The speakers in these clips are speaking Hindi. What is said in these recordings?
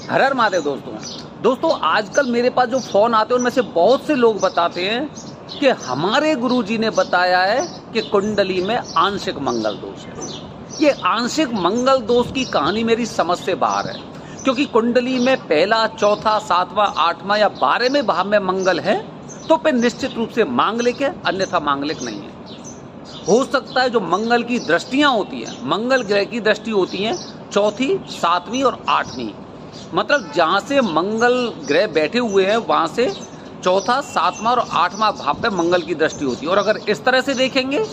हर हर महादेव दोस्तों आजकल मेरे पास जो फोन आते हैं उनमें से बहुत से लोग बताते हैं कि हमारे गुरुजी ने बताया है कि कुंडली में आंशिक मंगल दोष है। ये आंशिक मंगल दोष की कहानी मेरी समझ से बाहर है, क्योंकि कुंडली में पहला, चौथा, सातवां, आठवां या 12वें भाव में मंगल है तो फिर निश्चित रूप से मांगलिक है, अन्यथा मांगलिक नहीं है। हो सकता है जो मंगल की दृष्टियां होती हैं, मंगल ग्रह की दृष्टि होती हैं चौथी, सातवीं और आठवीं, मतलब जहाँ से मंगल ग्रह बैठे हुए हैं वहाँ से चौथा, सातवां और आठवां भाव पे मंगल की दृष्टि होती है। और अगर इस तरह से देखेंगे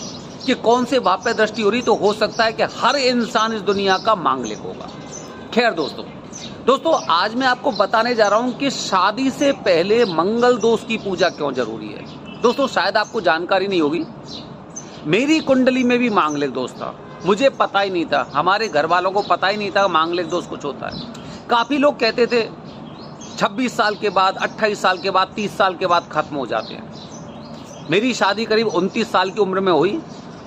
कि कौन से भाव पे दृष्टि हो रही, तो हो सकता है कि हर इंसान इस दुनिया का मांगलिक होगा। खैर दोस्तों आज मैं आपको बताने जा रहा हूँ कि शादी से पहले मंगल दोष की पूजा क्यों जरूरी है। दोस्तों शायद आपको जानकारी नहीं होगी, मेरी कुंडली में भी मांगलिक दोष था, मुझे पता ही नहीं था, हमारे घर वालों को पता ही नहीं था मांगलिक दोष कुछ होता है। काफ़ी लोग कहते थे 26 साल के बाद, 28 साल के बाद, 30 साल के बाद खत्म हो जाते हैं। मेरी शादी करीब 29 साल की उम्र में हुई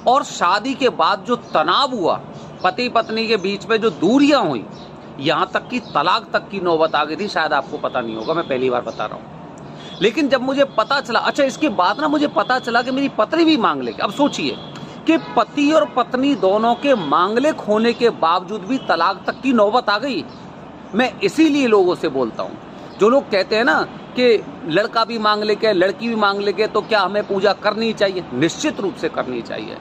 और शादी के बाद जो तनाव हुआ, पति पत्नी के बीच में जो दूरियां हुई, यहाँ तक कि तलाक तक की नौबत आ गई थी। शायद आपको पता नहीं होगा, मैं पहली बार बता रहा हूँ। लेकिन जब मुझे पता चला, अच्छा इसके बाद ना मुझे पता चला कि मेरी पत्नी भी मांगलिक। अब सोचिए कि पति और पत्नी दोनों के मांगलिक होने के बावजूद भी तलाक तक की नौबत आ गई। मैं इसीलिए लोगों से बोलता हूँ, जो लोग कहते हैं ना कि लड़का भी मांगलिक है, लड़की भी मांगलिक है, तो क्या हमें पूजा करनी चाहिए? निश्चित रूप से करनी चाहिए।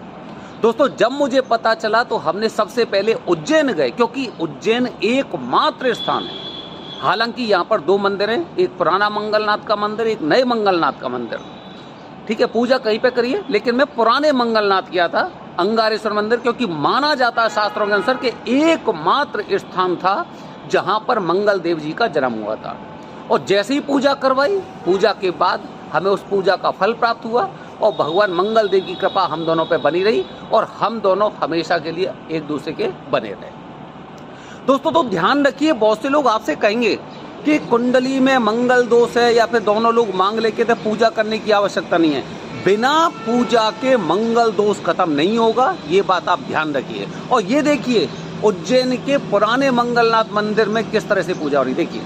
दोस्तों जब मुझे पता चला तो हमने सबसे पहले उज्जैन गए, क्योंकि उज्जैन एकमात्र स्थान है। हालांकि यहाँ पर 2 मंदिर हैं, एक पुराना मंगलनाथ का मंदिर, एक नए मंगलनाथ का मंदिर। ठीक है, पूजा कहीं पे करिए, लेकिन मैं पुराने मंगलनाथ किया था, अंगारेश्वर मंदिर, क्योंकि माना जाता है शास्त्रों के अनुसार कि एकमात्र स्थान था जहाँ पर मंगल देव जी का जन्म हुआ था। और जैसे ही पूजा करवाई, पूजा के बाद हमें उस पूजा का फल प्राप्त हुआ और भगवान मंगल देव की कृपा हम दोनों पे बनी रही और हम दोनों हमेशा के लिए एक दूसरे के बने रहे। दोस्तों तो ध्यान रखिए, बहुत से लोग आपसे कहेंगे कि कुंडली में मंगल दोष है या फिर दोनों लोग मांग लेके तो पूजा करने की आवश्यकता नहीं है। बिना पूजा के मंगल दोष खत्म नहीं होगा, ये बात आप ध्यान रखिए। और ये देखिए उज्जैन के पुराने मंगलनाथ मंदिर में किस तरह से पूजा हो रही, देखिए।